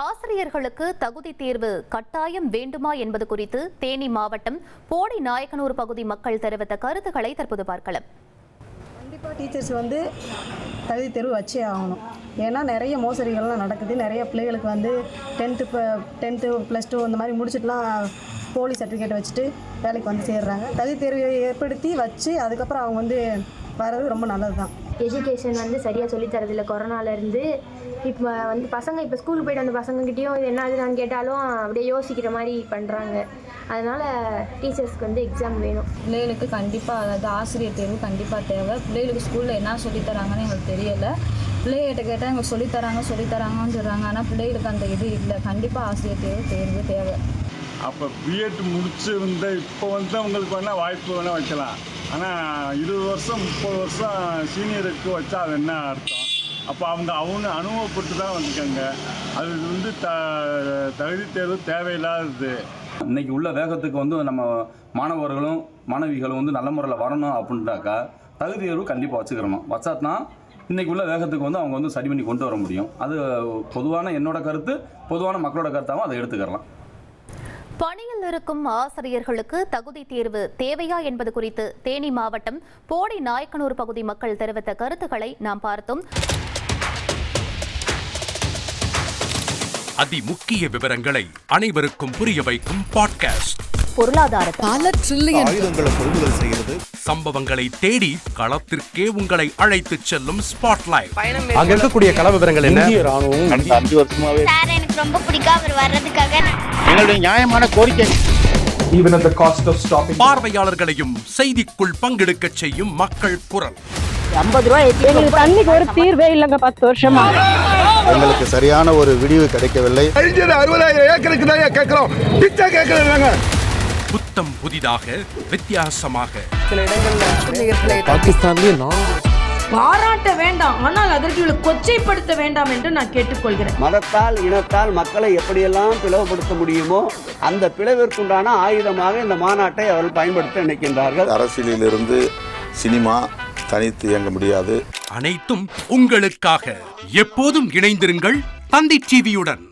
ஆசிரியர்களுக்கு தகுதி தேர்வு கட்டாயம் வேண்டுமா என்பது குறித்து தேனி மாவட்டம் போடி நாயக்கனூர் பகுதி மக்கள் தெரிவித்த கருத்துக்களை தற்போது பார்க்கலாம். கண்டிப்பாக டீச்சர்ஸ் தகுதி தேர்வு வச்சே ஆகணும். ஏன்னா நிறைய மோசடிகள்லாம் நடக்குது. நிறைய பிள்ளைகளுக்கு 10th +2 இந்த மாதிரி முடிச்சுட்டுலாம் போலி சர்டிஃபிகேட் வச்சுட்டு வேலைக்கு சேர்றாங்க. தகுதி தேர்வை ஏற்படுத்தி வச்சு அதுக்கப்புறம் அவங்க வர்றது ரொம்ப நல்லது தான். எஜுகேஷன் சரியாக சொல்லித்தரதில்லை. கொரோனாலேருந்து இப்போ பசங்க இப்போ ஸ்கூலுக்கு போய்ட்டு வந்த பசங்கக்கிட்டேயும் இது என்ன ஆகுதுன்னு கேட்டாலும் அப்படியே யோசிக்கிற மாதிரி பண்ணுறாங்க. அதனால் டீச்சர்ஸ்க்கு எக்ஸாம் வேணும். பிள்ளைகளுக்கு கண்டிப்பாக ஆசிரியர் தேர்வு கண்டிப்பாக தேவை. பிள்ளைகளுக்கு ஸ்கூலில் என்ன சொல்லித்தராங்கன்னு எங்களுக்கு தெரியலை. பிள்ளைகிட்ட கேட்டால் எங்களுக்கு சொல்லித்தராங்கன்னு சொல்கிறாங்க. ஆனால் பிள்ளைகளுக்கு அந்த இது இல்லை. கண்டிப்பாக ஆசிரியர் தேர்வு தேவை. அப்போ பிஎட் முடிச்சு இப்போ அவங்களுக்கு வேணால் வாய்ப்பு வேணால் வைக்கலாம். ஆனால் 20 வருஷம் 30 வருஷம் சீனியருக்கு வச்சா அது என்ன அர்த்தம்? அப்போ அவங்க அனுபவப்பட்டு தான் வந்திருக்காங்க. அது தகுதி தேர்வு தேவையில்லாதது. இன்றைக்கி உள்ள வேகத்துக்கு நம்ம மாணவர்களும் மாணவிகளும் நல்ல முறையில் வரணும் அப்படின்ட்டாக்கா தகுதி தேர்வு கண்டிப்பாக வச்சுக்கிறணும். வச்சாத்தான் இன்றைக்கி உள்ள வேகத்துக்கு அவங்க சரி பண்ணி கொண்டு வர முடியும். அது பொதுவான என்னோட கருத்து, பொதுவான மக்களோட கருத்தாகவும் அதை எடுத்துக்கிறலாம். பணியில் இருக்கும் ஆசிரியர்களுக்கு தகுதி தேர்வு தேவையா என்பது குறித்து தேனி மாவட்டம் போடி நாயக்கனூர் பகுதி மக்கள் தெரிவித்த கருத்துக்களை நாம் பார்த்தோம். அதிமுக்கிய விவரங்களை அனைவருக்கும் புரிய வைக்கும் பாட்காஸ்ட். பொருளாதார பல ட்ரில்லியன் ஆயுதங்களை கொள்முதல் செய்கிறது. சம்பவங்களை தேடி களத்திற்கே உங்களை அழைத்துச் செல்லும் ஸ்பாட்லைட். அங்க இருக்கக்கூடிய கள விவரங்கள் என்ன? கடந்த 5 வருஷமாவே சார் எனக்கு ரொம்ப பிடிக்கும் அவர் வர்றதுக்காக. எங்களுடைய நியாயமான கோரிக்கை. Even at the cost of stopping. பார்வையாளர்களையும் செய்திக்குள் பங்கெடுக்க செய்யும் மக்கள் குரல். 50 ரூபாய் எங்களுக்கு தண்ணிக்கு ஒரு தீர்வே இல்லைங்க. 10 வருஷமா எங்களுக்கு சரியான ஒரு விடிவு கிடைக்கவில்லை. 60,000 ஏக்கருக்கு தான் கேட்கிறோம். பிச்சை கேட்கறாங்க. புத்தம் புதிதாக வித்தியாசமாக சில இடங்கள்ல பாகிஸ்தான்லயே பாராட்ட வேண்டாம், ஆனால் அதற்கு கொச்சைப்படுத்த வேண்டாம் என்று நான் கேட்டுக்கொள்கிறேன். மதத்தால் இனத்தால் மக்களை எப்படியெல்லாம் பிளவுபடுத்த முடியுமோ அந்த பிளவிற்குண்டான ஆயுதமாக இந்த மாநாட்டை அவர்கள் பயன்படுத்த நினைக்கின்றார்கள். அரசியலிலிருந்து சினிமா தனித்து இயங்க முடியாது. அனைத்தும் உங்களுக்காக. எப்போதும் இணைந்திருங்கள் தந்தி டிவியுடன்.